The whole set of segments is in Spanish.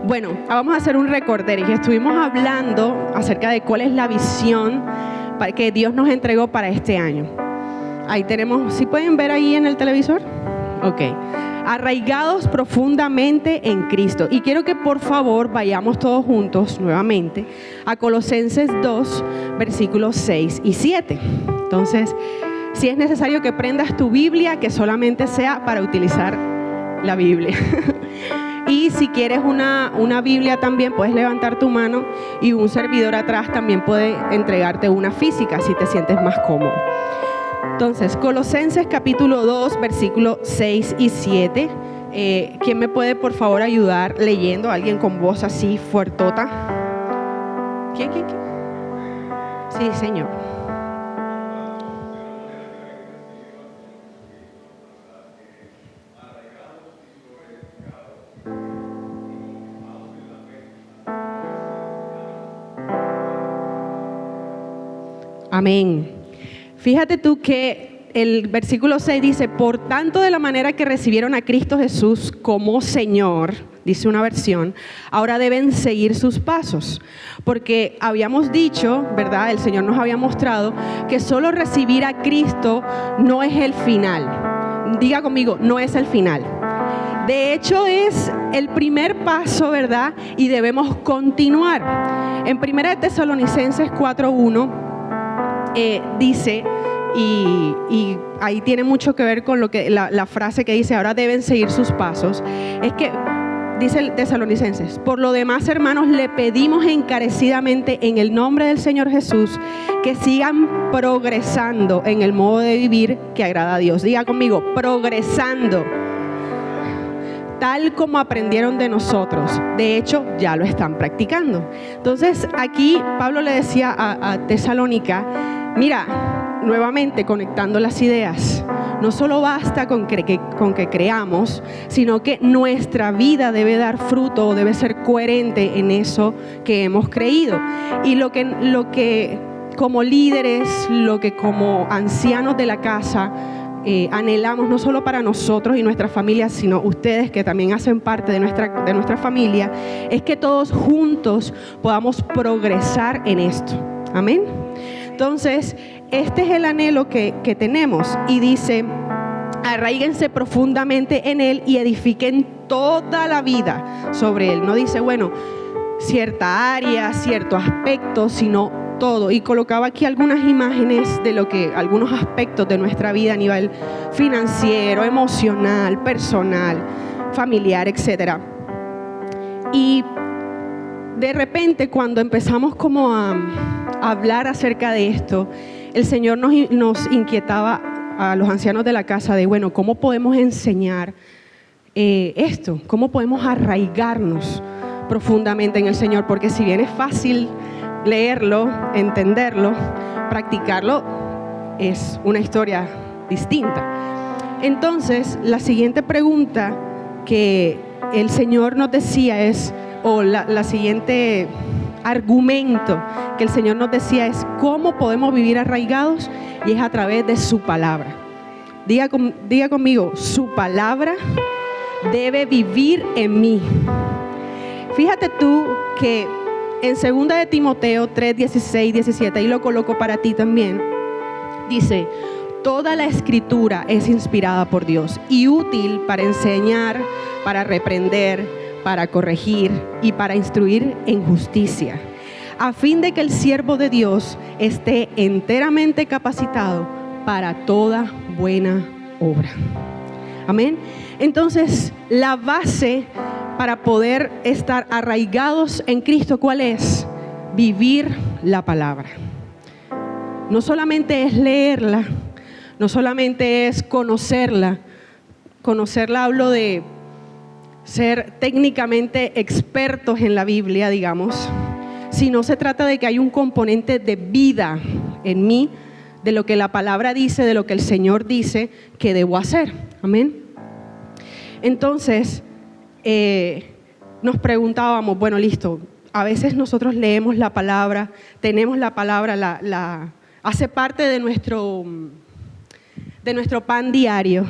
Bueno, vamos a hacer un recorderis. Estuvimos hablando acerca de cuál es la visión que Dios nos entregó para este año. Ahí tenemos, ¿sí pueden ver ahí en el televisor? Ok. Arraigados profundamente en Cristo. Y quiero que por favor vayamos todos juntos nuevamente a Colosenses 2, versículos 6 y 7. Entonces, si es necesario que prendas tu Biblia, que solamente sea para utilizar la Biblia. Y si quieres una Biblia también, puedes levantar tu mano y un servidor atrás también puede entregarte una física si te sientes más cómodo. Entonces, Colosenses capítulo 2, versículos 6 y 7. ¿Quién me puede por favor ayudar leyendo? Alguien con voz así fuertota. ¿Quién? Sí, Señor. Amén. Fíjate tú que el versículo 6 dice, por tanto de la manera que recibieron a Cristo Jesús como Señor, dice una versión, ahora deben seguir sus pasos. Porque habíamos dicho, ¿verdad? El Señor nos había mostrado que solo recibir a Cristo no es el final. Diga conmigo, no es el final. De hecho es el primer paso, ¿verdad? Y debemos continuar. En 1 Tesalonicenses 4:1 dice, y ahí tiene mucho que ver con lo que la frase que dice, ahora deben seguir sus pasos, es que dice el Tesalonicenses, por lo demás, hermanos, le pedimos encarecidamente en el nombre del Señor Jesús que sigan progresando en el modo de vivir que agrada a Dios. Diga conmigo, progresando, tal como aprendieron de nosotros. De hecho, ya lo están practicando. Entonces, aquí Pablo le decía a Tesalónica, mira, nuevamente conectando las ideas, no solo basta con que creamos, sino que nuestra vida debe dar fruto, debe ser coherente en eso que hemos creído. Y lo que como líderes, lo que como ancianos de la casa anhelamos, no solo para nosotros y nuestras familias, sino ustedes que también hacen parte de nuestra familia, es que todos juntos podamos progresar en esto. Amén. Entonces, este es el anhelo que tenemos, y dice, arraíguense profundamente en Él y edifiquen toda la vida sobre Él. No dice, bueno, cierta área, cierto aspecto, sino todo. Y colocaba aquí algunas imágenes de algunos aspectos de nuestra vida a nivel financiero, emocional, personal, familiar, etc. Y de repente, cuando empezamos como a hablar acerca de esto, el Señor nos inquietaba a los ancianos de la casa de, bueno, ¿cómo podemos enseñar esto? ¿Cómo podemos arraigarnos profundamente en el Señor? Porque si bien es fácil leerlo, entenderlo, practicarlo es una historia distinta. Entonces, la siguiente pregunta que el Señor nos decía es, o la siguiente argumento que el Señor nos decía es, ¿cómo podemos vivir arraigados? Y es a través de su palabra. Diga conmigo, su palabra debe vivir en mí. Fíjate tú que en 2 de Timoteo 3, 16, 17, ahí lo coloco para ti también, dice, toda la escritura es inspirada por Dios y útil para enseñar, para reprender, para corregir y para instruir en justicia, a fin de que el siervo de Dios esté enteramente capacitado para toda buena obra. Amén. Entonces, la base para poder estar arraigados en Cristo, ¿cuál es? Vivir la palabra. No solamente es leerla, no solamente es conocerla. Conocerla, hablo de ser técnicamente expertos en la Biblia, digamos, sino se trata de que hay un componente de vida en mí, de lo que la palabra dice, de lo que el Señor dice que debo hacer. Amén. Entonces, nos preguntábamos, bueno, listo, a veces nosotros leemos la palabra, tenemos la palabra, hace parte de nuestro pan diario,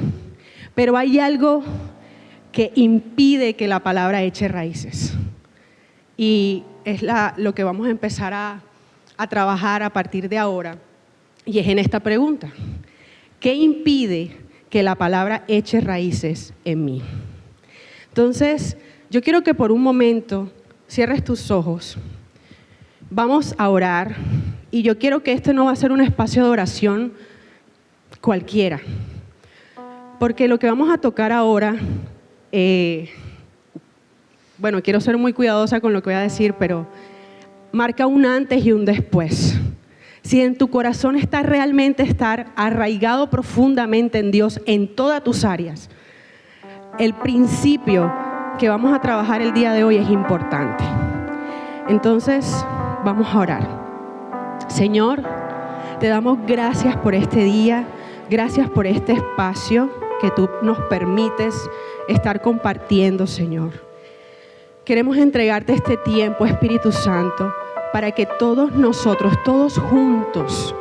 pero hay algo que impide que la palabra eche raíces. Y es lo que vamos a empezar a trabajar a partir de ahora. Y es en esta pregunta: ¿qué impide que la palabra eche raíces en mí? Entonces, yo quiero que por un momento cierres tus ojos. Vamos a orar. Y yo quiero que este no va a ser un espacio de oración cualquiera. Porque lo que vamos a tocar ahora, quiero ser muy cuidadosa con lo que voy a decir, pero marca un antes y un después. Si en tu corazón está realmente estar arraigado profundamente en Dios en todas tus áreas, el principio que vamos a trabajar el día de hoy es importante. Entonces, vamos a orar. Señor, te damos gracias por este día, gracias por este espacio que tú nos permites estar compartiendo, Señor. Queremos entregarte este tiempo, Espíritu Santo, para que todos nosotros, todos juntos,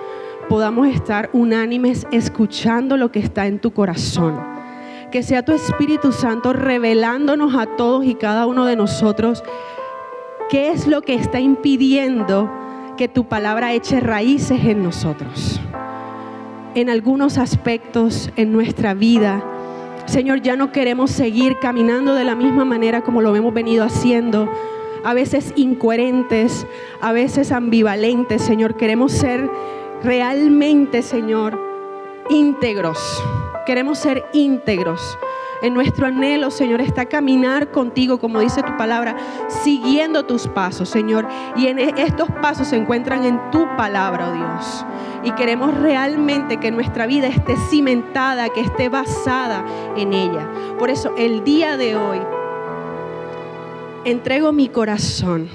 podamos estar unánimes escuchando lo que está en tu corazón. Que sea tu Espíritu Santo revelándonos a todos y cada uno de nosotros qué es lo que está impidiendo que tu palabra eche raíces en nosotros. En algunos aspectos en nuestra vida, Señor, ya no queremos seguir caminando de la misma manera como lo hemos venido haciendo, a veces incoherentes, a veces ambivalentes, Señor. Queremos ser realmente, Señor, íntegros. Queremos ser íntegros. En nuestro anhelo, Señor, está caminar contigo, como dice tu palabra, siguiendo tus pasos, Señor. Y en estos pasos se encuentran en tu palabra, oh Dios. Y queremos realmente que nuestra vida esté cimentada, que esté basada en ella. Por eso, el día de hoy, entrego mi corazón,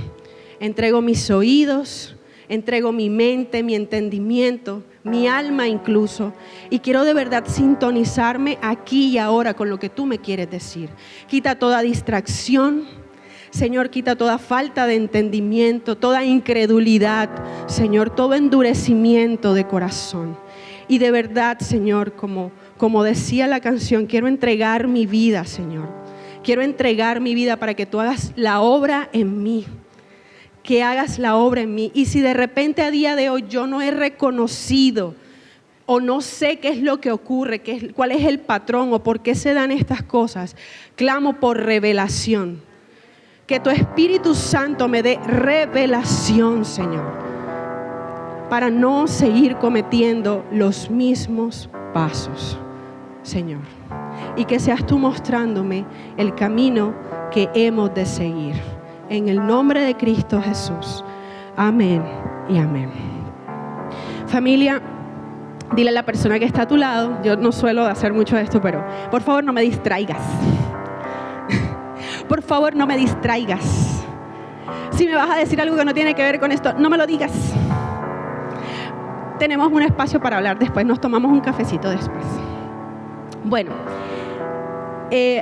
entrego mis oídos, entrego mi mente, mi entendimiento, mi alma incluso, y quiero de verdad sintonizarme aquí y ahora con lo que tú me quieres decir. Quita toda distracción, Señor, quita toda falta de entendimiento, toda incredulidad, Señor, todo endurecimiento de corazón. Y de verdad, Señor, como decía la canción, quiero entregar mi vida, Señor. Quiero entregar mi vida para que tú hagas la obra en mí. Que hagas la obra en mí. Y si de repente a día de hoy yo no he reconocido o no sé qué es lo que ocurre, cuál es el patrón o por qué se dan estas cosas, clamo por revelación. Que tu Espíritu Santo me dé revelación, Señor, para no seguir cometiendo los mismos pasos, Señor. Y que seas tú mostrándome el camino que hemos de seguir. En el nombre de Cristo Jesús. Amén y amén. Familia, dile a la persona que está a tu lado, yo no suelo hacer mucho de esto, pero por favor no me distraigas. Por favor no me distraigas. Si me vas a decir algo que no tiene que ver con esto, no me lo digas. Tenemos un espacio para hablar después, nos tomamos un cafecito después. Bueno,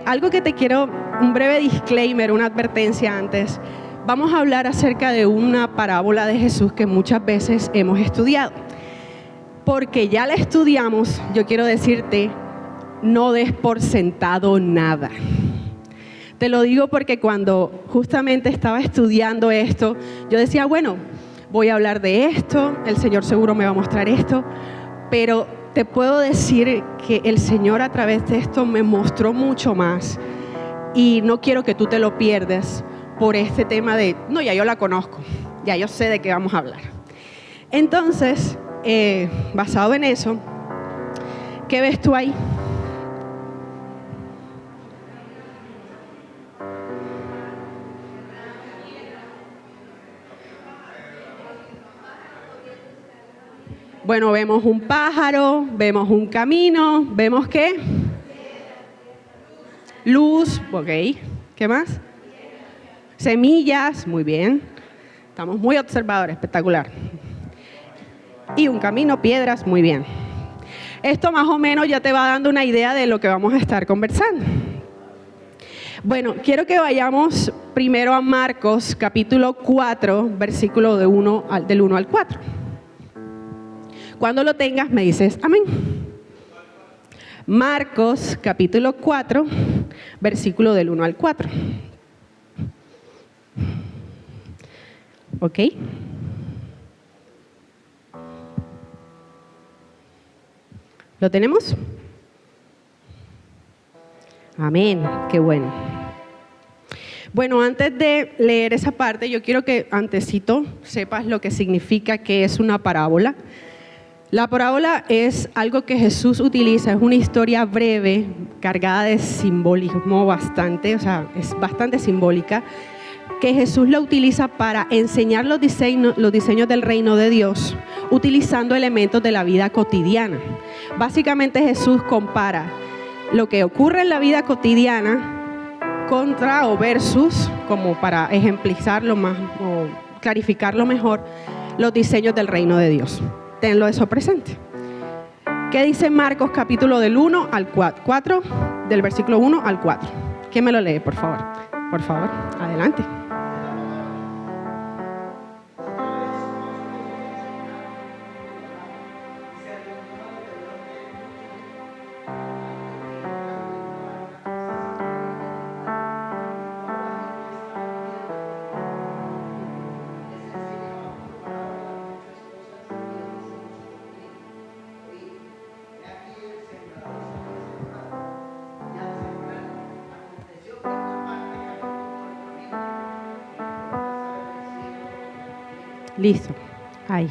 algo que te quiero, un breve disclaimer, una advertencia antes. Vamos a hablar acerca de una parábola de Jesús que muchas veces hemos estudiado. Porque ya la estudiamos, yo quiero decirte, no des por sentado nada. Te lo digo porque cuando justamente estaba estudiando esto, yo decía, bueno, voy a hablar de esto, el Señor seguro me va a mostrar esto, pero te puedo decir que el Señor a través de esto me mostró mucho más y no quiero que tú te lo pierdas por este tema de, no, ya yo la conozco, ya yo sé de qué vamos a hablar. Entonces, basado en eso, ¿qué ves tú ahí? Bueno, vemos un pájaro, vemos un camino, ¿vemos qué? Luz, ok. ¿Qué más? Semillas, muy bien. Estamos muy observadores, espectacular. Y un camino, piedras, muy bien. Esto más o menos ya te va dando una idea de lo que vamos a estar conversando. Bueno, quiero que vayamos primero a Marcos, capítulo 4, versículo del 1 al 4. Cuando lo tengas me dices amén. Marcos capítulo 4, versículo del 1 al 4. ¿Ok? ¿Lo tenemos? Amén, qué bueno. Bueno, antes de leer esa parte, yo quiero que antesito sepas lo que significa que es una parábola. La parábola es algo que Jesús utiliza, es una historia breve, cargada de simbolismo bastante, o sea, es bastante simbólica, que Jesús la utiliza para enseñar los diseños del reino de Dios, utilizando elementos de la vida cotidiana. Básicamente Jesús compara lo que ocurre en la vida cotidiana contra o versus, como para ejemplizarlo más o clarificarlo mejor, los diseños del reino de Dios. Tenlo eso presente. ¿Qué dice Marcos capítulo del 1 al 4, del versículo 1 al 4? ¿Quién me lo lee, por favor? Por favor, adelante. Listo, ahí.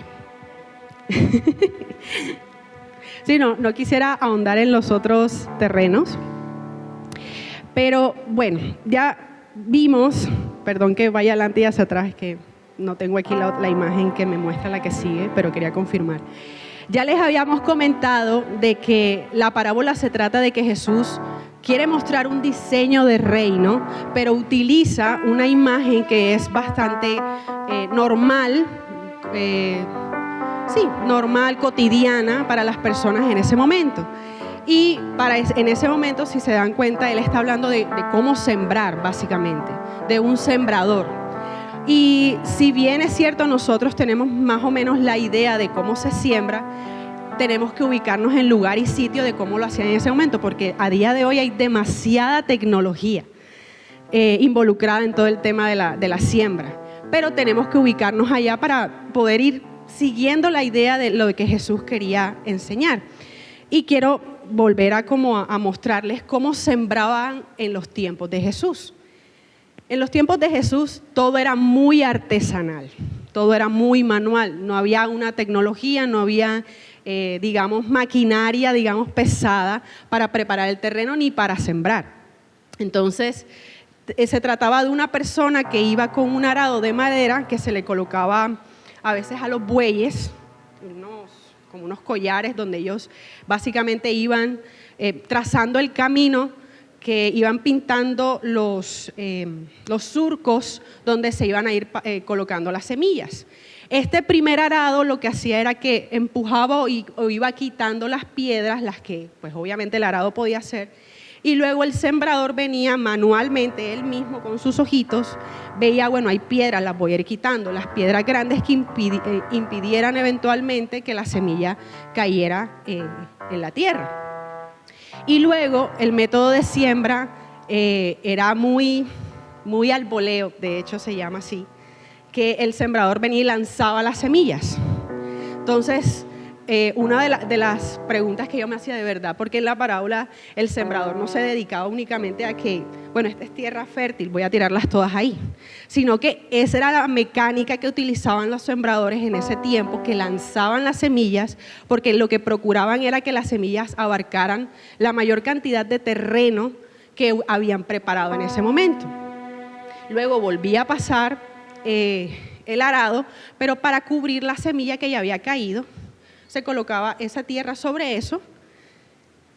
Sí, no quisiera ahondar en los otros terrenos, pero bueno, ya vimos, perdón que vaya adelante y hacia atrás, que no tengo aquí la imagen que me muestra la que sigue, pero quería confirmar. Ya les habíamos comentado de que la parábola se trata de que Jesús quiere mostrar un diseño de reino, pero utiliza una imagen que es bastante normal, normal, cotidiana para las personas en ese momento. Y en ese momento, si se dan cuenta, él está hablando de cómo sembrar, básicamente, de un sembrador. Y si bien es cierto, nosotros tenemos más o menos la idea de cómo se siembra, tenemos que ubicarnos en lugar y sitio de cómo lo hacían en ese momento, porque a día de hoy hay demasiada tecnología involucrada en todo el tema de la siembra. Pero tenemos que ubicarnos allá para poder ir siguiendo la idea de lo que Jesús quería enseñar. Y quiero volver a mostrarles cómo sembraban en los tiempos de Jesús. En los tiempos de Jesús todo era muy artesanal, todo era muy manual, no había una tecnología, no había, maquinaria, pesada para preparar el terreno ni para sembrar. Entonces, se trataba de una persona que iba con un arado de madera que se le colocaba a veces a los bueyes, como unos collares donde ellos básicamente iban trazando el camino, que iban pintando los surcos donde se iban a ir colocando las semillas. Este primer arado lo que hacía era que empujaba o iba quitando las piedras, las que pues obviamente el arado podía hacer, y luego el sembrador venía manualmente, él mismo con sus ojitos, veía, bueno, hay piedras, las voy a ir quitando, las piedras grandes que impidieran eventualmente que la semilla cayera en la tierra. Y luego el método de siembra era muy al voleo, de hecho se llama así, que el sembrador venía y lanzaba las semillas. Entonces, una de las preguntas que yo me hacía de verdad, porque en la parábola el sembrador no se dedicaba únicamente a que, bueno, esta es tierra fértil, voy a tirarlas todas ahí, sino que esa era la mecánica que utilizaban los sembradores en ese tiempo, que lanzaban las semillas, porque lo que procuraban era que las semillas abarcaran la mayor cantidad de terreno que habían preparado en ese momento. Luego volvía a pasar el arado, pero para cubrir la semilla que ya había caído, se colocaba esa tierra sobre eso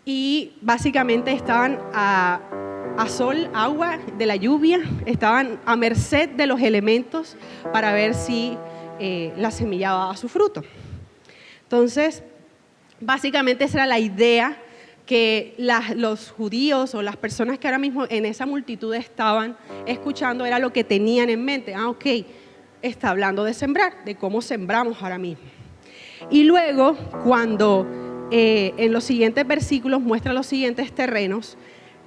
y básicamente estaban a sol, agua, de la lluvia, estaban a merced de los elementos para ver si la semilla daba su fruto. Entonces, básicamente esa era la idea que los judíos o las personas que ahora mismo en esa multitud estaban escuchando, era lo que tenían en mente. Ok, está hablando de sembrar, de cómo sembramos ahora mismo. Y luego, cuando en los siguientes versículos muestra los siguientes terrenos.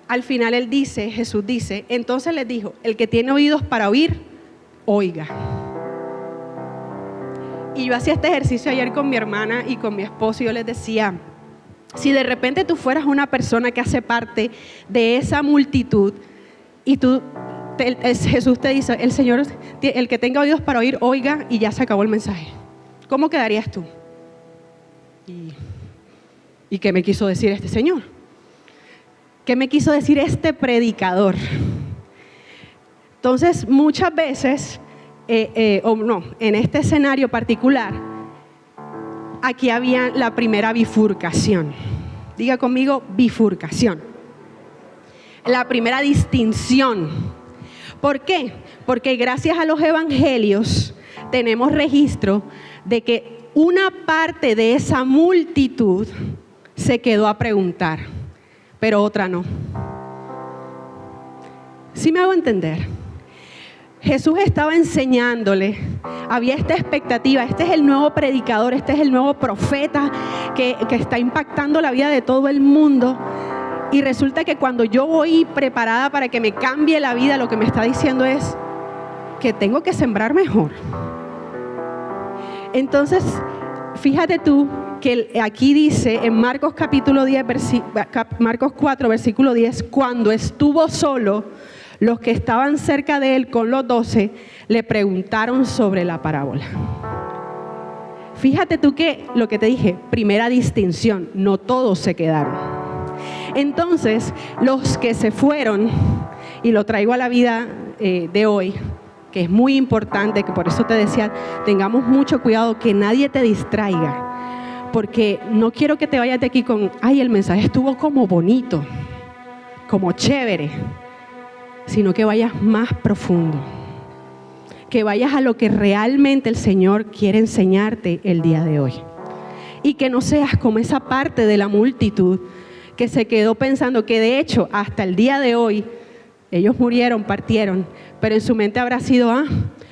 Al final Jesús dice, entonces les dijo, el que tiene oídos para oír, oiga. Y yo hacía este ejercicio ayer con mi hermana y con mi esposo y yo les decía, si de repente tú fueras una persona que hace parte de esa multitud y Jesús te dice, el que tenga oídos para oír, oiga, y ya se acabó el mensaje, ¿cómo quedarías tú? ¿Y qué me quiso decir este señor? ¿Qué me quiso decir este predicador? Entonces, muchas veces, en este escenario particular, aquí había la primera bifurcación. Diga conmigo, bifurcación. La primera distinción. ¿Por qué? Porque gracias a los evangelios tenemos registro de que una parte de esa multitud se quedó a preguntar, pero otra no. ¿Sí me hago entender? Jesús estaba enseñándole, había esta expectativa, este es el nuevo predicador, este es el nuevo profeta que está impactando la vida de todo el mundo. Y resulta que cuando yo voy preparada para que me cambie la vida, lo que me está diciendo es que tengo que sembrar mejor. Entonces, fíjate tú que aquí dice en Marcos capítulo 10, Marcos 4, versículo 10, cuando estuvo solo, los que estaban cerca de él con los 12 le preguntaron sobre la parábola. Fíjate tú que lo que te dije, primera distinción, no todos se quedaron. Entonces, los que se fueron, y lo traigo a la vida de hoy, que es muy importante, que por eso te decía, tengamos mucho cuidado, que nadie te distraiga. Porque no quiero que te vayas de aquí con, ay, el mensaje estuvo como bonito, como chévere, sino que vayas más profundo, que vayas a lo que realmente el Señor quiere enseñarte el día de hoy. Y que no seas como esa parte de la multitud que se quedó pensando que de hecho hasta el día de hoy, ellos murieron, partieron, pero en su mente habrá sido,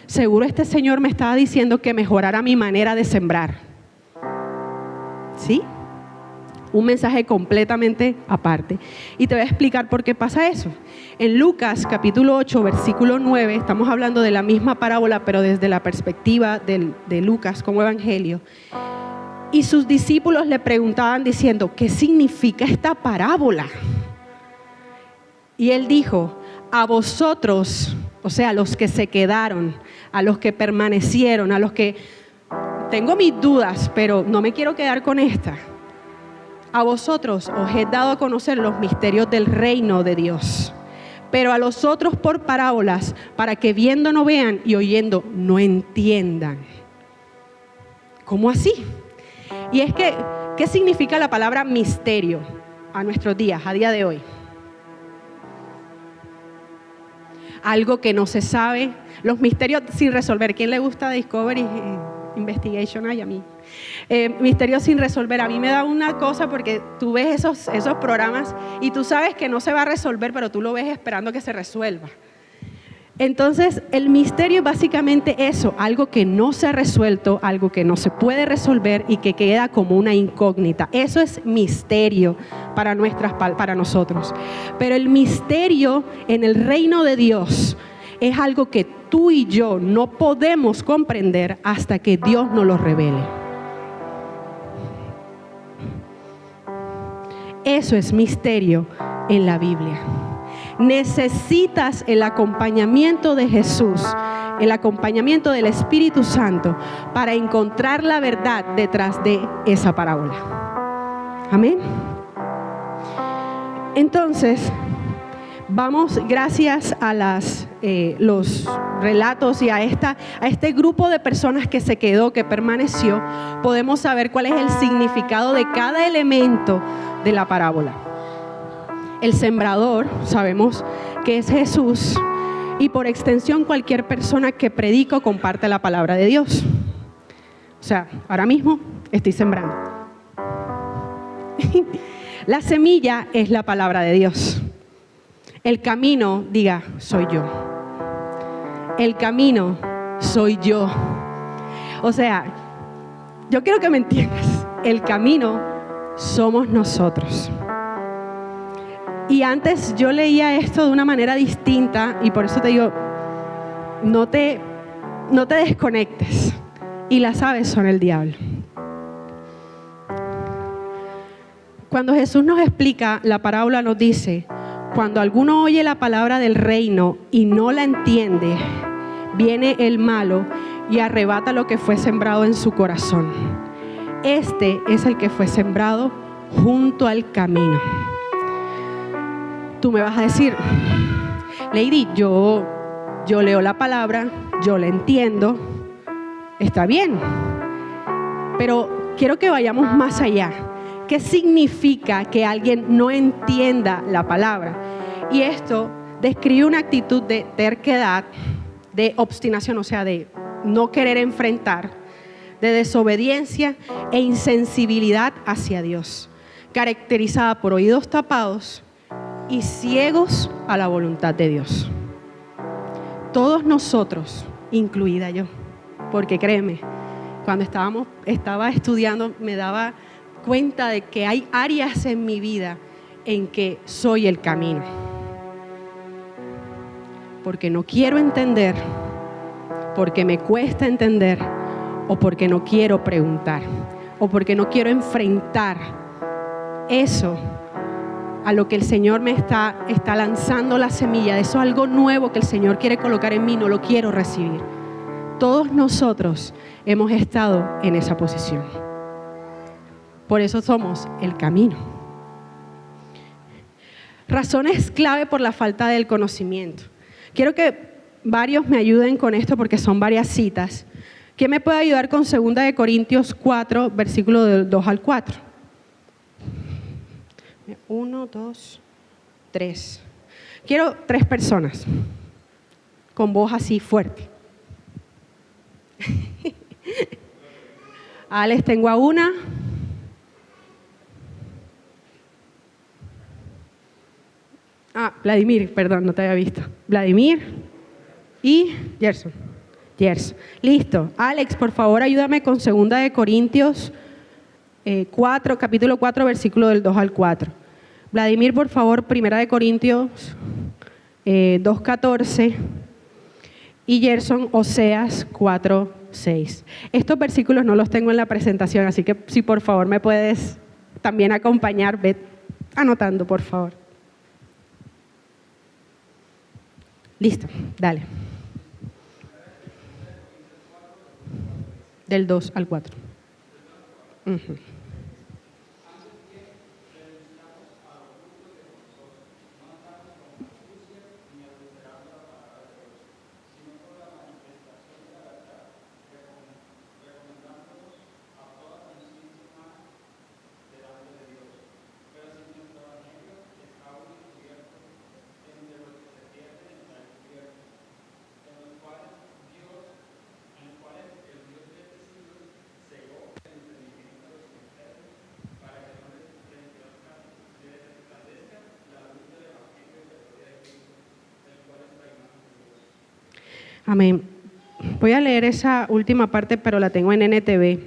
seguro este Señor me estaba diciendo que mejorara mi manera de sembrar. ¿Sí? Un mensaje completamente aparte. Y te voy a explicar por qué pasa eso. En Lucas capítulo 8, versículo 9, estamos hablando de la misma parábola, pero desde la perspectiva de Lucas como evangelio. Y sus discípulos le preguntaban diciendo, ¿qué significa esta parábola? Y él dijo, a vosotros, o sea, a los que se quedaron, a los que permanecieron, a los que tengo mis dudas, pero no me quiero quedar con esta. A vosotros os he dado a conocer los misterios del reino de Dios, pero a los otros por parábolas, para que viendo no vean y oyendo no entiendan. ¿Cómo así? Y es que, ¿qué significa la palabra misterio a nuestros días, a día de hoy? Algo que no se sabe, los misterios sin resolver. ¿Quién le gusta Discovery Investigation? Ay, a mí. Misterios sin resolver. A mí me da una cosa porque tú ves esos programas y tú sabes que no se va a resolver, pero tú lo ves esperando que se resuelva. Entonces, el misterio es básicamente eso, algo que no se ha resuelto, algo que no se puede resolver y que queda como una incógnita. Eso es misterio para nosotros. Pero el misterio en el reino de Dios es algo que tú y yo no podemos comprender hasta que Dios nos lo revele. Eso es misterio en la Biblia. Necesitas el acompañamiento de Jesús, el acompañamiento del Espíritu Santo para encontrar la verdad detrás de esa parábola. Amén. Entonces, vamos, gracias a los relatos y a este grupo de personas que se quedó, que permaneció, podemos saber cuál es el significado de cada elemento de la parábola. El sembrador, sabemos que es Jesús, y por extensión cualquier persona que predica o comparte la palabra de Dios. O sea, ahora mismo estoy sembrando. La semilla es la palabra de Dios. El camino, diga, soy yo. El camino soy yo. O sea, yo quiero que me entiendas. El camino somos nosotros. Y antes yo leía esto de una manera distinta y por eso te digo, no te desconectes. Y las aves son el diablo. Cuando Jesús nos explica la parábola, nos dice: cuando alguno oye la palabra del reino y no la entiende, viene el malo y arrebata lo que fue sembrado en su corazón. Este es el que fue sembrado junto al camino. Tú me vas a decir: Lady, yo leo la palabra, yo la entiendo, está bien, pero quiero que vayamos más allá. ¿Qué significa que alguien no entienda la palabra? Y esto describe una actitud de terquedad, de obstinación, o sea, de no querer enfrentar, de desobediencia e insensibilidad hacia Dios, caracterizada por oídos tapados y ciegos a la voluntad de Dios. Todos nosotros, incluida yo, porque créeme, cuando estaba estudiando me daba cuenta de que hay áreas en mi vida en que soy el camino, porque no quiero entender, porque me cuesta entender, o porque no quiero preguntar, o porque no quiero enfrentar eso a lo que el Señor me está lanzando la semilla, de eso algo nuevo que el Señor quiere colocar en mí, no lo quiero recibir. Todos nosotros hemos estado en esa posición. Por eso somos el camino. Razones clave por la falta del conocimiento. Quiero que varios me ayuden con esto porque son varias citas. ¿Quién me puede ayudar con 2 Corintios 4, versículo del 2 al 4? 1, 2, 3. Quiero 3 personas con voz así fuerte. Alex, tengo a una. Vladimir, perdón, no te había visto. Vladimir y Gerson. Listo. Alex, por favor, ayúdame con 2 Corintios 4, capítulo 4, versículo del 2 al 4. Vladimir, por favor, 1 Corintios 2, 14. Y Gerson, Oseas 4, 6. Estos versículos no los tengo en la presentación, así que si por favor me puedes también acompañar, ve anotando, por favor. Listo, dale. Del 2 al 4. Uh-huh. Amén. Voy a leer esa última parte, pero la tengo en NTV.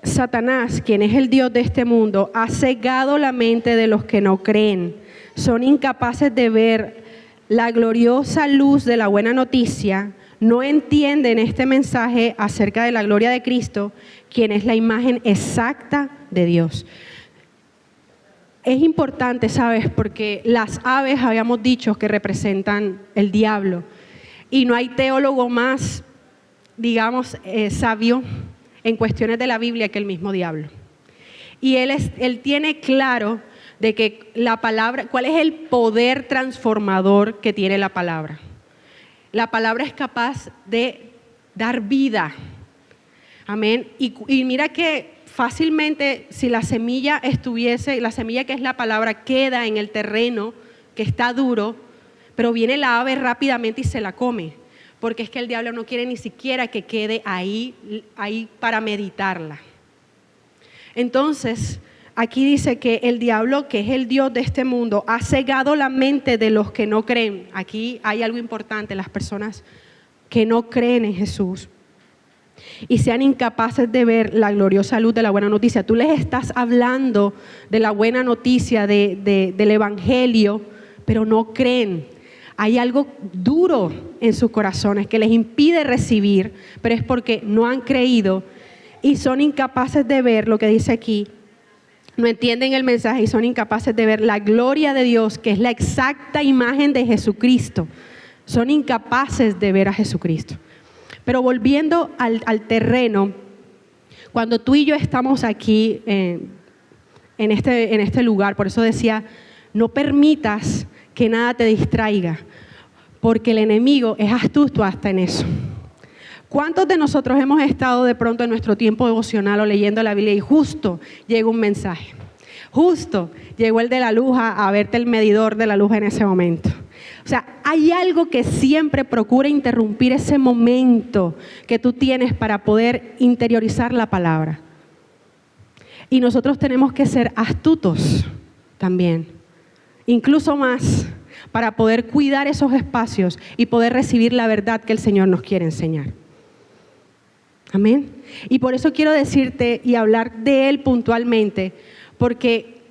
Satanás, quien es el Dios de este mundo, ha cegado la mente de los que no creen. Son incapaces de ver la gloriosa luz de la buena noticia. No entienden este mensaje acerca de la gloria de Cristo, quien es la imagen exacta de Dios. Es importante, ¿sabes? Porque las aves habíamos dicho que representan el diablo. Y no hay teólogo más, digamos, sabio en cuestiones de la Biblia que el mismo diablo. Y él tiene claro de que la palabra, ¿cuál es el poder transformador que tiene la palabra? La palabra es capaz de dar vida. Amén. Y mira que fácilmente si la semilla la semilla que es la palabra queda en el terreno que está duro, pero viene la ave rápidamente y se la come, porque es que el diablo no quiere ni siquiera que quede ahí para meditarla. Entonces, aquí dice que el diablo, que es el Dios de este mundo, ha cegado la mente de los que no creen. Aquí hay algo importante, las personas que no creen en Jesús. y sean incapaces de ver la gloriosa luz de la buena noticia. Tú les estás hablando de la buena noticia del Evangelio, pero no creen. Hay algo duro en sus corazones que les impide recibir, pero es porque no han creído y son incapaces de ver lo que dice aquí. No entienden el mensaje y son incapaces de ver la gloria de Dios, que es la exacta imagen de Jesucristo. Son incapaces de ver a Jesucristo. Pero volviendo al terreno, cuando tú y yo estamos aquí en este lugar, por eso decía, no permitas que nada te distraiga, porque el enemigo es astuto hasta en eso. ¿Cuántos de nosotros hemos estado de pronto en nuestro tiempo devocional o leyendo la Biblia y justo llega un mensaje? Justo llegó el de la luz a verte el medidor de la luz en ese momento. O sea, hay algo que siempre procura interrumpir ese momento que tú tienes para poder interiorizar la palabra. Y nosotros tenemos que ser astutos también, incluso más, para poder cuidar esos espacios y poder recibir la verdad que el Señor nos quiere enseñar. Amén. Y por eso quiero decirte y hablar de Él puntualmente, porque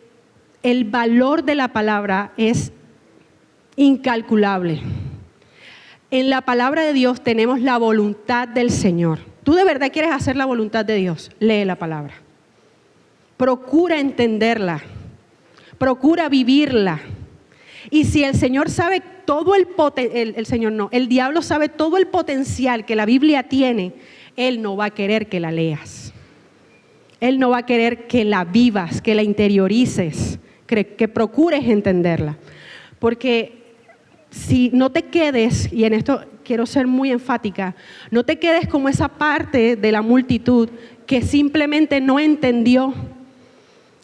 el valor de la palabra es incalculable. En la palabra de Dios tenemos la voluntad del Señor. ¿Tú de verdad quieres hacer la voluntad de Dios? Lee la palabra. Procura entenderla. Procura vivirla. Y si el Señor sabe todo el diablo sabe todo el potencial que la Biblia tiene, Él no va a querer que la leas. Él no va a querer que la vivas, que la interiorices, que procures entenderla. Porque si no te quedes, y en esto quiero ser muy enfática, no te quedes como esa parte de la multitud que simplemente no entendió,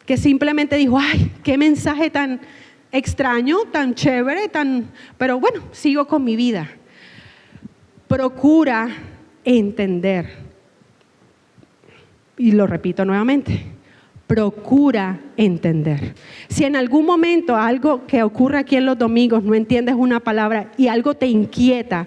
que simplemente dijo, ay, qué mensaje tan extraño, tan chévere, pero bueno, sigo con mi vida. Procura entender. Y lo repito nuevamente, procura entender. Si en algún momento algo que ocurre aquí en los domingos no entiendes una palabra y algo te inquieta,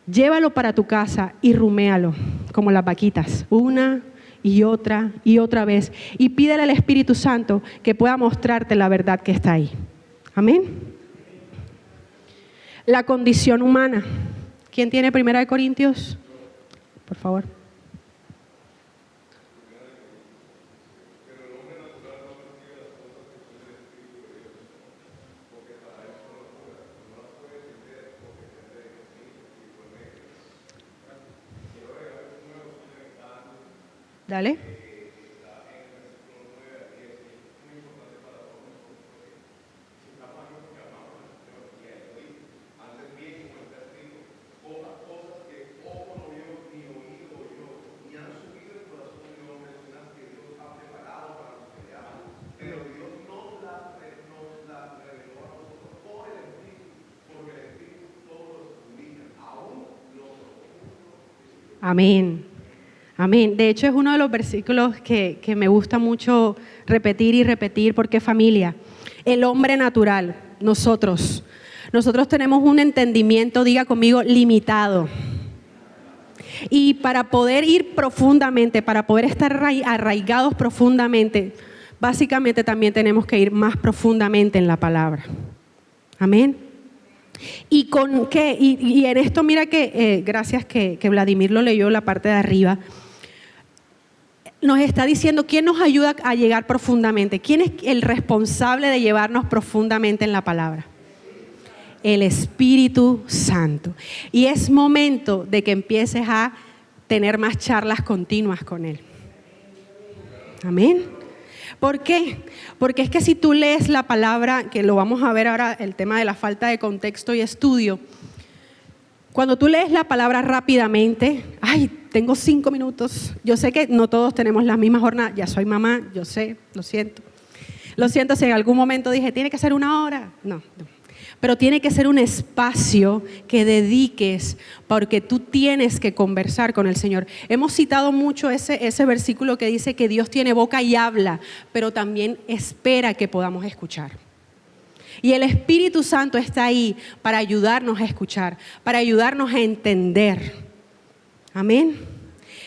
llévalo para tu casa y ruméalo como las vaquitas, una y otra vez, y pídele al Espíritu Santo que pueda mostrarte la verdad que está ahí. Amén. La condición humana. ¿Quién tiene 1 Corintios? Por favor. Dale. Amén. Amén. De hecho, es uno de los versículos que me gusta mucho repetir y repetir, porque familia, el hombre natural, nosotros tenemos un entendimiento, diga conmigo, limitado. Y para poder ir profundamente, para poder estar arraigados profundamente, básicamente también tenemos que ir más profundamente en la palabra. Amén. ¿Y con qué? Y en esto mira que, gracias que Vladimir lo leyó la parte de arriba, nos está diciendo quién nos ayuda a llegar profundamente, quién es el responsable de llevarnos profundamente en la palabra. El Espíritu Santo. Y es momento de que empieces a tener más charlas continuas con Él. Amén. ¿Por qué? Porque es que si tú lees la palabra, que lo vamos a ver ahora, el tema de la falta de contexto y estudio, cuando tú lees la palabra rápidamente, ay, tengo 5 minutos, yo sé que no todos tenemos la misma jornada, ya soy mamá, yo sé, lo siento si en algún momento dije, tiene que ser 1 hora, no. Pero tiene que ser un espacio que dediques porque tú tienes que conversar con el Señor. Hemos citado mucho ese versículo que dice que Dios tiene boca y habla, pero también espera que podamos escuchar. Y el Espíritu Santo está ahí para ayudarnos a escuchar, para ayudarnos a entender. Amén.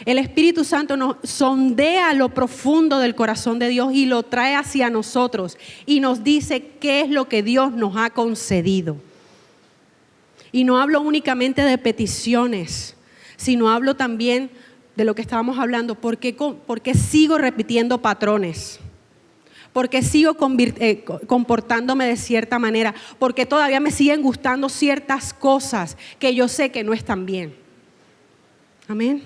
El Espíritu Santo nos sondea lo profundo del corazón de Dios y lo trae hacia nosotros y nos dice qué es lo que Dios nos ha concedido. Y no hablo únicamente de peticiones, sino hablo también de lo que estábamos hablando. ¿Por qué sigo repitiendo patrones? ¿Por qué sigo comportándome de cierta manera? Porque todavía me siguen gustando ciertas cosas que yo sé que no están bien. Amén.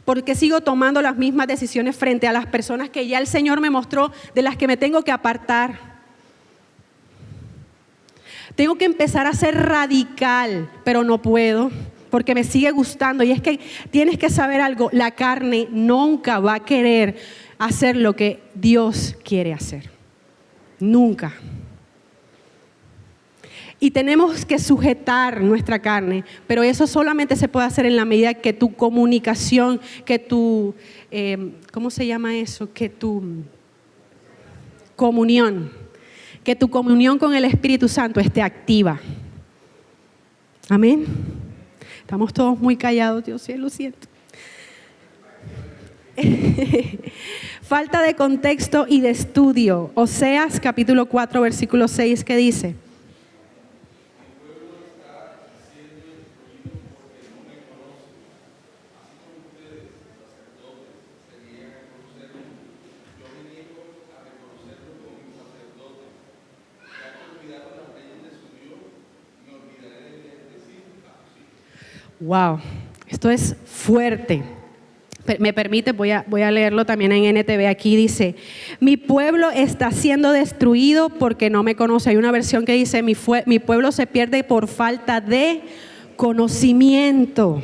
Porque sigo tomando las mismas decisiones frente a las personas que ya el Señor me mostró de las que me tengo que apartar. Tengo que empezar a ser radical, pero no puedo porque me sigue gustando. Y es que tienes que saber algo, la carne nunca va a querer hacer lo que Dios quiere hacer. Nunca. Y tenemos que sujetar nuestra carne, pero eso solamente se puede hacer en la medida que tu comunicación, que tu, ¿cómo se llama eso? Que tu comunión con el Espíritu Santo esté activa. Amén. Estamos todos muy callados, Dios, sí, lo siento. Falta de contexto y de estudio. Oseas capítulo 4, versículo 6, ¿qué dice? Wow, esto es fuerte. Me permite, voy a leerlo también en NTV. Aquí dice: mi pueblo está siendo destruido porque no me conoce. Hay una versión que dice: mi pueblo se pierde por falta de conocimiento.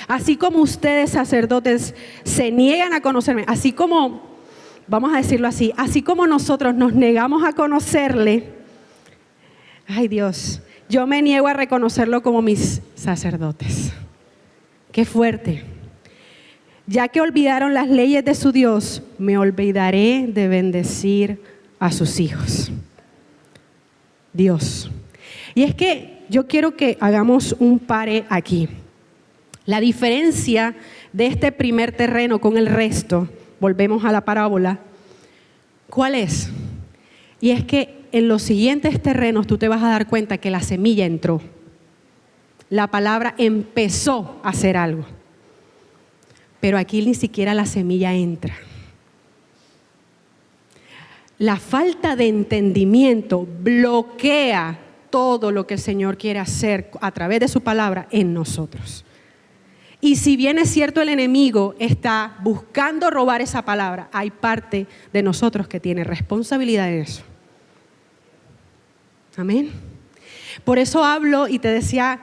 Así como ustedes, sacerdotes, se niegan a conocerme, así como, vamos a decirlo así, así como nosotros nos negamos a conocerle, ay Dios, yo me niego a reconocerlo como mis sacerdotes. Qué fuerte. Ya que olvidaron las leyes de su Dios, me olvidaré de bendecir a sus hijos. Dios. Y es que yo quiero que hagamos un pare aquí. La diferencia de este primer terreno con el resto, volvemos a la parábola, ¿cuál es? Y es que en los siguientes terrenos tú te vas a dar cuenta que la semilla entró. La palabra empezó a hacer algo. Pero aquí ni siquiera la semilla entra. La falta de entendimiento bloquea todo lo que el Señor quiere hacer a través de su palabra en nosotros. Y si bien es cierto, el enemigo está buscando robar esa palabra, hay parte de nosotros que tiene responsabilidad en eso. Amén. Por eso hablo y te decía,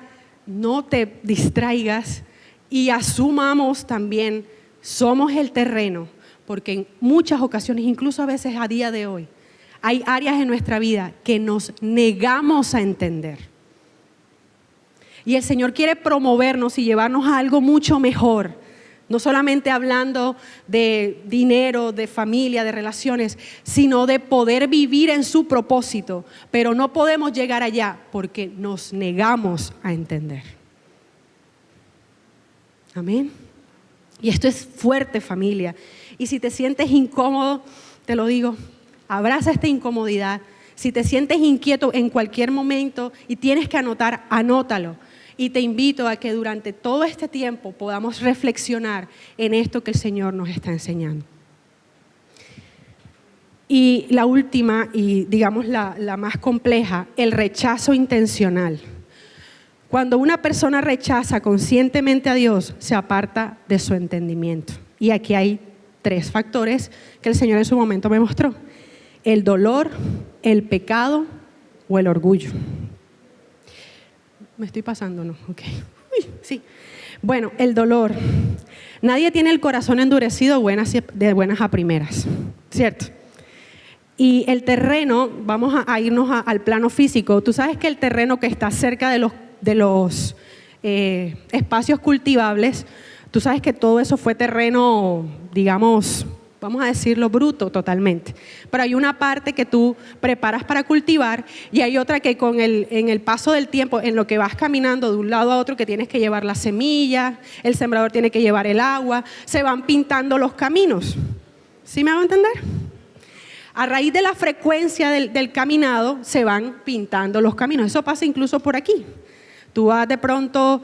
no te distraigas y asumamos también, somos el terreno, porque en muchas ocasiones, incluso a veces a día de hoy, hay áreas en nuestra vida que nos negamos a entender. Y el Señor quiere promovernos y llevarnos a algo mucho mejor. No solamente hablando de dinero, de familia, de relaciones, sino de poder vivir en su propósito. Pero no podemos llegar allá porque nos negamos a entender. Amén. Y esto es fuerte, familia. Y si te sientes incómodo, te lo digo, abraza esta incomodidad. Si te sientes inquieto en cualquier momento y tienes que anotar, anótalo. Y te invito a que durante todo este tiempo podamos reflexionar en esto que el Señor nos está enseñando. Y la última, y digamos la más compleja, el rechazo intencional. Cuando una persona rechaza conscientemente a Dios, se aparta de su entendimiento. Y aquí hay 3 factores que el Señor en su momento me mostró: el dolor, el pecado o el orgullo. ¿Me estoy pasando? No, ok. Uy, sí. Bueno, el dolor. Nadie tiene el corazón endurecido de buenas a primeras, ¿cierto? Y el terreno, vamos a irnos al plano físico. Tú sabes que el terreno que está cerca de los espacios cultivables, tú sabes que todo eso fue terreno, digamos, vamos a decirlo, bruto totalmente. Pero hay una parte que tú preparas para cultivar y hay otra que en el paso del tiempo, en lo que vas caminando de un lado a otro, que tienes que llevar las semillas, el sembrador tiene que llevar el agua, se van pintando los caminos. ¿Sí me hago entender? A raíz de la frecuencia del caminado, se van pintando los caminos. Eso pasa incluso por aquí. Tú vas de pronto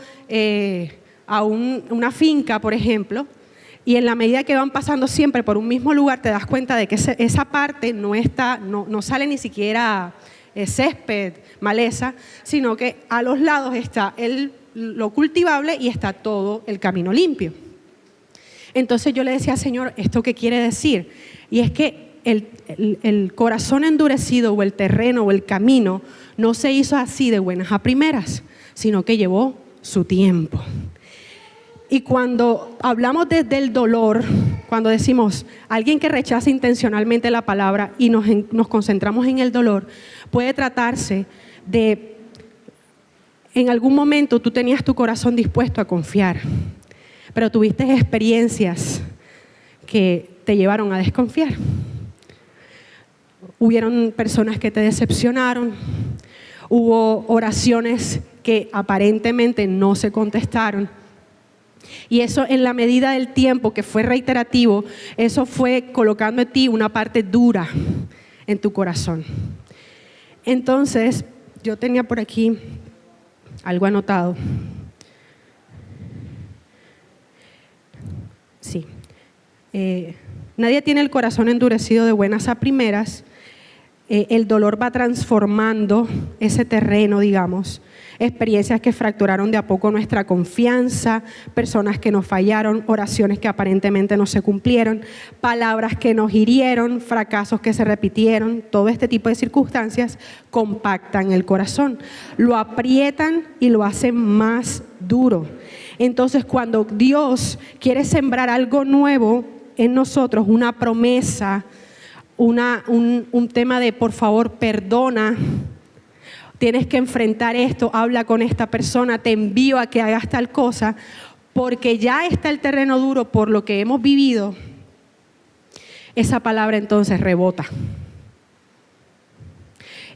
a una finca, por ejemplo, y en la medida que van pasando siempre por un mismo lugar, te das cuenta de que esa parte no sale ni siquiera césped, maleza, sino que a los lados está lo cultivable y está todo el camino limpio. Entonces yo le decía, Señor, ¿esto qué quiere decir? Y es que el corazón endurecido o el terreno o el camino no se hizo así de buenas a primeras, sino que llevó su tiempo. Y cuando hablamos del dolor, cuando decimos alguien que rechaza intencionalmente la palabra y nos concentramos en el dolor, puede tratarse de, en algún momento tú tenías tu corazón dispuesto a confiar, pero tuviste experiencias que te llevaron a desconfiar. Hubieron personas que te decepcionaron, hubo oraciones que aparentemente no se contestaron. Y eso, en la medida del tiempo que fue reiterativo, eso fue colocando en ti una parte dura en tu corazón. Entonces, yo tenía por aquí algo anotado. Sí. Nadie tiene el corazón endurecido de buenas a primeras. El dolor va transformando ese terreno, digamos. Experiencias que fracturaron de a poco nuestra confianza, personas que nos fallaron, oraciones que aparentemente no se cumplieron, palabras que nos hirieron, fracasos que se repitieron. Todo este tipo de circunstancias compactan el corazón, lo aprietan y lo hacen más duro. Entonces, cuando Dios quiere sembrar algo nuevo en nosotros, una promesa, un tema de por favor perdona, tienes que enfrentar esto, habla con esta persona, te envío a que hagas tal cosa, porque ya está el terreno duro por lo que hemos vivido, esa palabra entonces rebota.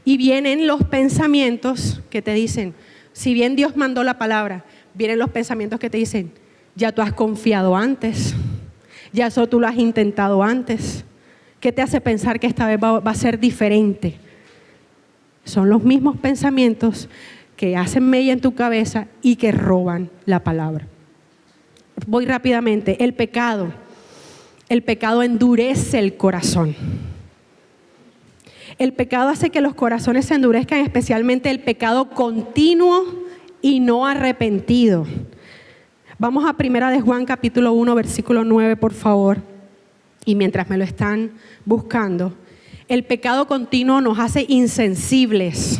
Y vienen los pensamientos que te dicen, si bien Dios mandó la palabra, vienen los pensamientos que te dicen, ya tú has confiado antes, ya eso tú lo has intentado antes. ¿Qué te hace pensar que esta vez va a ser diferente? Son los mismos pensamientos que hacen mella en tu cabeza y que roban la palabra. Voy rápidamente. El pecado endurece el corazón. El pecado hace que los corazones se endurezcan, especialmente el pecado continuo y no arrepentido. Vamos a 1 de Juan capítulo 1, versículo 9, por favor. Y mientras me lo están buscando, el pecado continuo nos hace insensibles.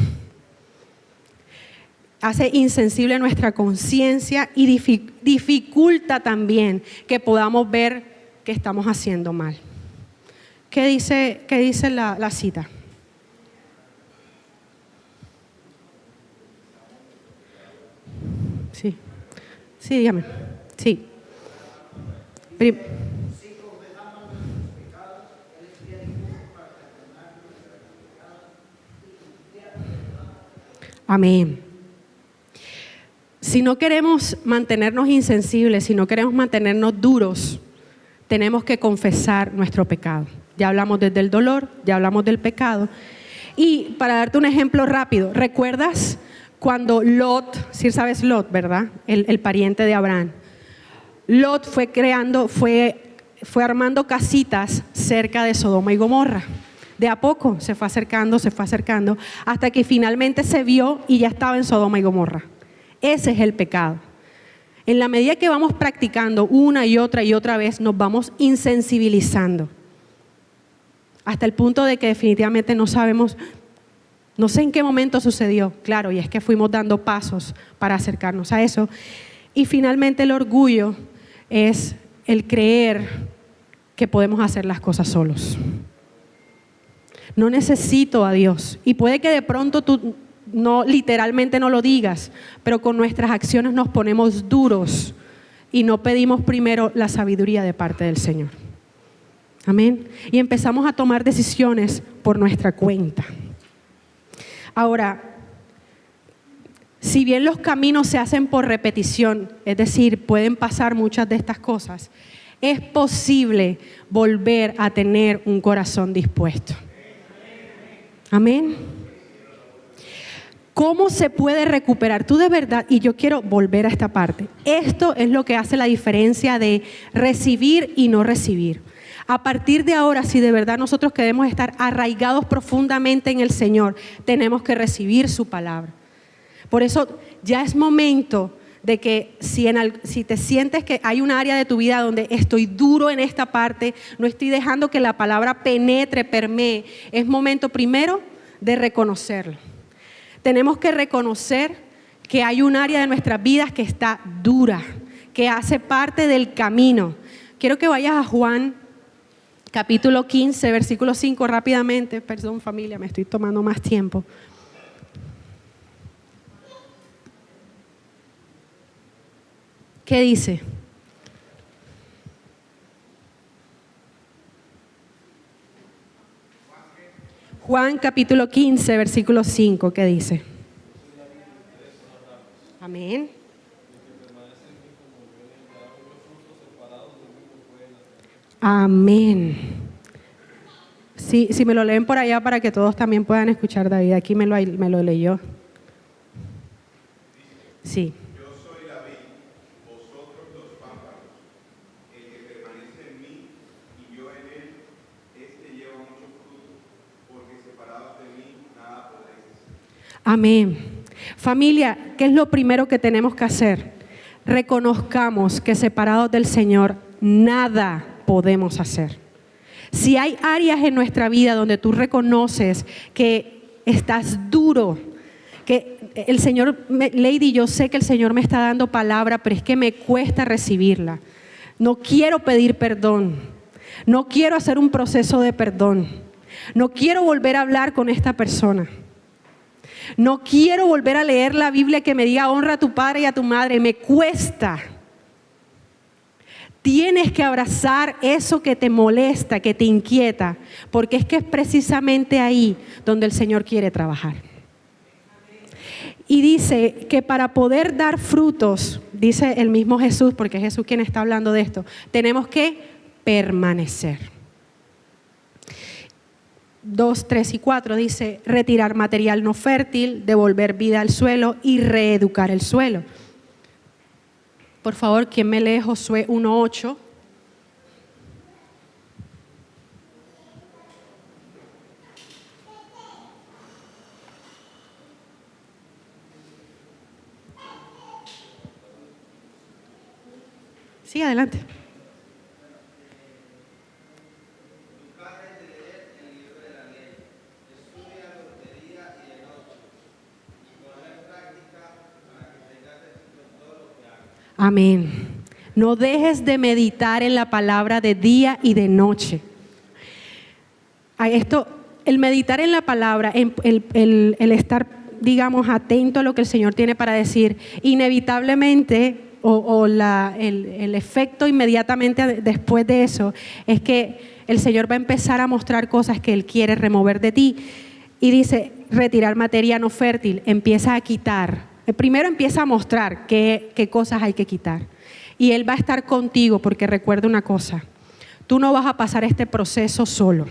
Hace insensible nuestra conciencia y dificulta también que podamos ver que estamos haciendo mal. ¿Qué dice la cita? Sí, dígame. Sí. Amén. Si no queremos mantenernos insensibles, si no queremos mantenernos duros, tenemos que confesar nuestro pecado. Ya hablamos desde el dolor, ya hablamos del pecado. Y para darte un ejemplo rápido, ¿recuerdas cuando Lot, sí sabes Lot, ¿verdad? El pariente de Abraham. Lot fue armando casitas cerca de Sodoma y Gomorra. De a poco se fue acercando, hasta que finalmente se vio y ya estaba en Sodoma y Gomorra. Ese es el pecado. En la medida que vamos practicando una y otra vez, nos vamos insensibilizando. Hasta el punto de que definitivamente no sabemos, no sé en qué momento sucedió, claro, y es que fuimos dando pasos para acercarnos a eso. Y finalmente el orgullo es el creer que podemos hacer las cosas solos. No necesito a Dios. Y puede que de pronto tú literalmente no lo digas, pero con nuestras acciones nos ponemos duros y no pedimos primero la sabiduría de parte del Señor. Amén. Y empezamos a tomar decisiones por nuestra cuenta. Ahora, si bien los caminos se hacen por repetición, es decir, pueden pasar muchas de estas cosas, es posible volver a tener un corazón dispuesto. Amén. ¿Cómo se puede recuperar? Tú de verdad, y yo quiero volver a esta parte, esto es lo que hace la diferencia de recibir y no recibir. A partir de ahora, si de verdad nosotros queremos estar arraigados profundamente en el Señor, tenemos que recibir su palabra. Por eso ya es momento de que si te sientes que hay un área de tu vida donde estoy duro en esta parte, no estoy dejando que la palabra penetre, permee, es momento primero de reconocerlo. Tenemos que reconocer que hay un área de nuestras vidas que está dura, que hace parte del camino. Quiero que vayas a Juan capítulo 15, versículo 5 rápidamente. Perdón, familia, me estoy tomando más tiempo. ¿Qué dice? Juan capítulo 15, versículo 5, ¿qué dice? Amén. Amén. Sí, si me lo leen por allá para que todos también puedan escuchar, David. Aquí me lo leyó. Sí. Yo soy la vid, vosotros los pámpanos. El que permanece en mí y yo en él, este lleva mucho fruto, porque separados de mí nada podréis hacer. Amén. Familia, ¿qué es lo primero que tenemos que hacer? Reconozcamos que separados del Señor nada podemos hacer. Si hay áreas en nuestra vida donde tú reconoces que estás duro, que el Señor, Lady, yo sé que el Señor me está dando palabra, pero es que me cuesta recibirla. No quiero pedir perdón, no quiero hacer un proceso de perdón, no quiero volver a hablar con esta persona. No quiero volver a leer la Biblia que me diga honra a tu padre y a tu madre, me cuesta. Tienes que abrazar eso que te molesta, que te inquieta, porque es que es precisamente ahí donde el Señor quiere trabajar. Y dice que para poder dar frutos, dice el mismo Jesús, porque es Jesús quien está hablando de esto, tenemos que permanecer. 2, 3 y 4 dice retirar material no fértil, devolver vida al suelo y reeducar el suelo. Por favor, ¿quién me lee Josué 1:8? Sí, adelante. Amén. No dejes de meditar en la palabra de día y de noche. El meditar en la palabra, el estar, digamos, atento a lo que el Señor tiene para decir, inevitablemente, el efecto inmediatamente después de eso, es que el Señor va a empezar a mostrar cosas que Él quiere remover de ti. Y dice, retirar materia no fértil, empieza a quitar. Primero empieza a mostrar qué cosas hay que quitar. Y Él va a estar contigo, porque recuerda una cosa, tú no vas a pasar este proceso solo.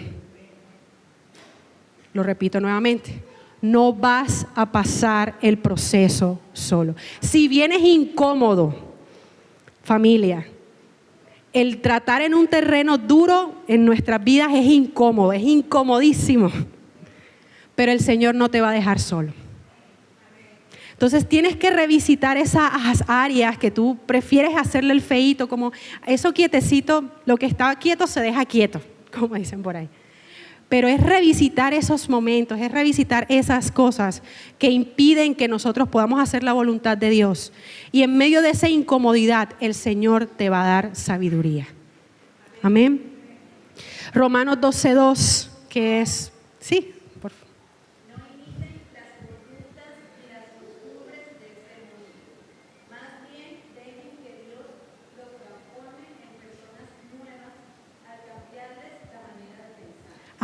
Lo repito nuevamente, no vas a pasar el proceso solo. Si bien es incómodo, familia, el tratar en un terreno duro en nuestras vidas es incómodo, es incomodísimo, pero el Señor no te va a dejar solo. Entonces tienes que revisitar esas áreas que tú prefieres hacerle el feíto, como eso quietecito, lo que está quieto se deja quieto, como dicen por ahí. Pero es revisitar esos momentos, es revisitar esas cosas que impiden que nosotros podamos hacer la voluntad de Dios. Y en medio de esa incomodidad, el Señor te va a dar sabiduría. Amén. Romanos 12:2, que es, sí.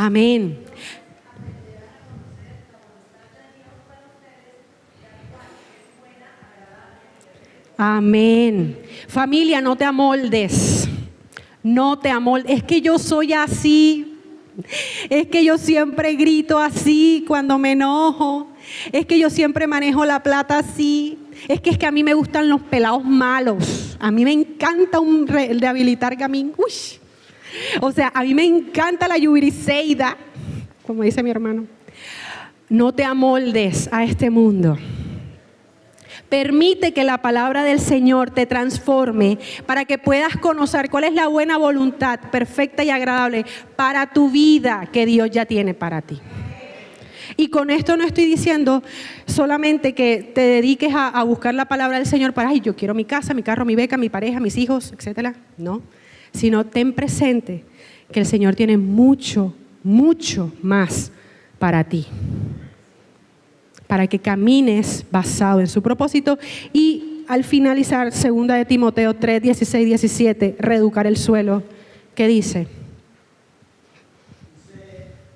Amén. Amén. Familia, no te amoldes. No te amoldes. Es que yo soy así. Es que yo siempre grito así cuando me enojo. Es que yo siempre manejo la plata así. Es que a mí me gustan los pelados malos. A mí me encanta el rehabilitar gamín. Uy. O sea, a mí me encanta la yubiriseida, como dice mi hermano. No te amoldes a este mundo. Permite que la palabra del Señor te transforme para que puedas conocer cuál es la buena voluntad perfecta y agradable para tu vida que Dios ya tiene para ti. Y con esto no estoy diciendo solamente que te dediques a buscar la palabra del Señor para, ay, yo quiero mi casa, mi carro, mi beca, mi pareja, mis hijos, etcétera. No, sino ten presente que el Señor tiene mucho, mucho más para ti, para que camines basado en su propósito. Y al finalizar, 2 de Timoteo 3, 16, 17, reeducar el suelo, ¿qué dice?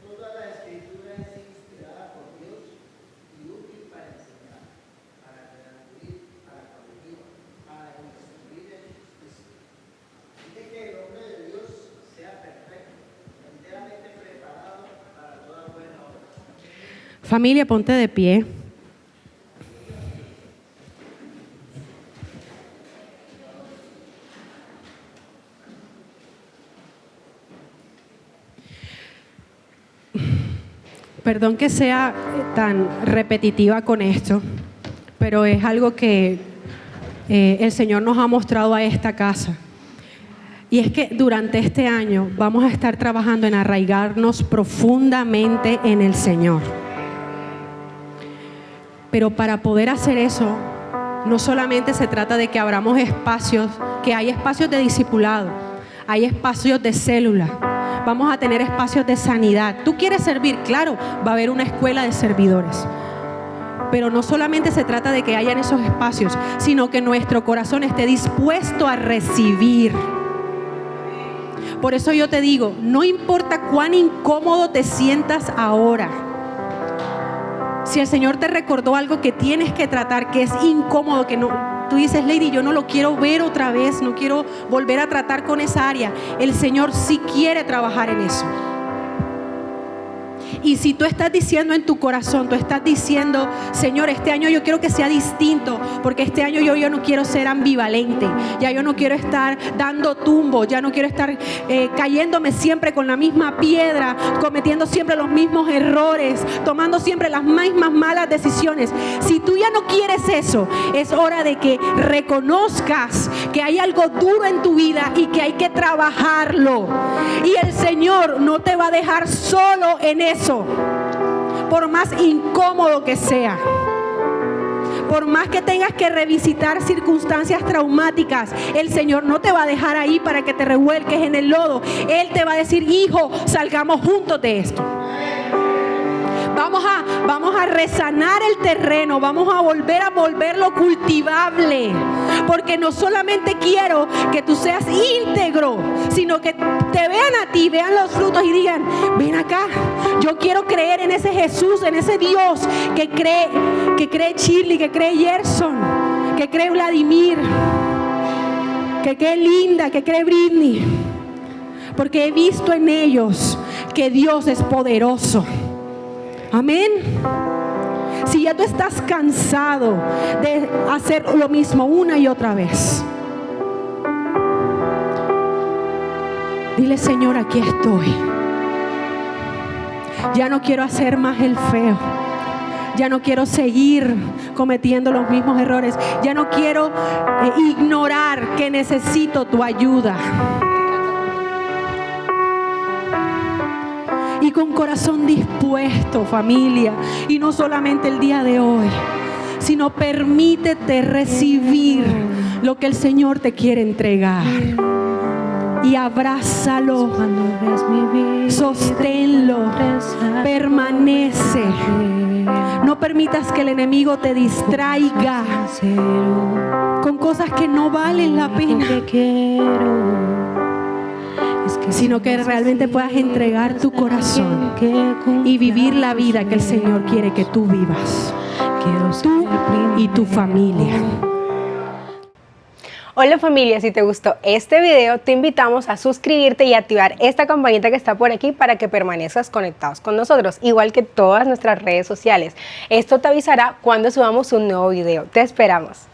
Toda la escritura es inspirada por Dios y útil para enseñar, para redarguir, para corregir, para instruir en justicia. Dice que el hombre de Dios sea perfecto, enteramente preparado para toda buena obra. Familia, ponte de pie. Perdón que sea tan repetitiva con esto, pero es algo que el Señor nos ha mostrado a esta casa. Y es que durante este año vamos a estar trabajando en arraigarnos profundamente en el Señor. Pero para poder hacer eso, no solamente se trata de que abramos espacios, que hay espacios de discipulado, hay espacios de célula. Vamos a tener espacios de sanidad. ¿Tú quieres servir? Claro, va a haber una escuela de servidores. Pero no solamente se trata de que hayan esos espacios, sino que nuestro corazón esté dispuesto a recibir. Por eso yo te digo, no importa cuán incómodo te sientas ahora. Si el Señor te recordó algo que tienes que tratar, que es incómodo, que no... Tú dices, Lady, yo no lo quiero ver otra vez, no quiero volver a tratar con esa área. El Señor sí quiere trabajar en eso. Y si tú estás diciendo en tu corazón, tú estás diciendo, Señor, este año yo quiero que sea distinto, porque este año yo no quiero ser ambivalente, ya yo no quiero estar dando tumbo, ya no quiero estar cayéndome siempre con la misma piedra, cometiendo siempre los mismos errores, tomando siempre las mismas malas decisiones. Si tú ya no quieres eso, es hora de que reconozcas que hay algo duro en tu vida y que hay que trabajarlo. Y el Señor no te va a dejar solo en eso. Por más incómodo que sea, por más que tengas que revisitar circunstancias traumáticas, el Señor no te va a dejar ahí para que te revuelques en el lodo. Él te va a decir, hijo, salgamos juntos de esto. Vamos a resanar el terreno, vamos a volverlo cultivable, porque no solamente quiero que tú seas íntegro, sino que te vean a ti, vean los frutos y digan, ven acá, yo quiero creer en ese Jesús, en ese Dios que cree Shirley, que cree Gerson, que cree Vladimir, que cree Linda, que cree Britney, porque he visto en ellos que Dios es poderoso. Amén. Si ya tú estás cansado de hacer lo mismo una y otra vez, dile, Señor, aquí estoy. Ya no quiero hacer más el feo. Ya no quiero seguir cometiendo los mismos errores. Ya no quiero ignorar que necesito tu ayuda. Y con corazón dispuesto, familia, y no solamente el día de hoy, sino permítete recibir lo que el Señor te quiere entregar. Y abrázalo, sosténlo, permanece. No permitas que el enemigo te distraiga con cosas que no valen la pena. sino que realmente puedas entregar tu corazón y vivir la vida que el Señor quiere que tú vivas, tú y tu familia. Hola familia, si te gustó este video, te invitamos a suscribirte y activar esta campanita que está por aquí para que permanezcas conectados con nosotros, igual que todas nuestras redes sociales. Esto te avisará cuando subamos un nuevo video. Te esperamos.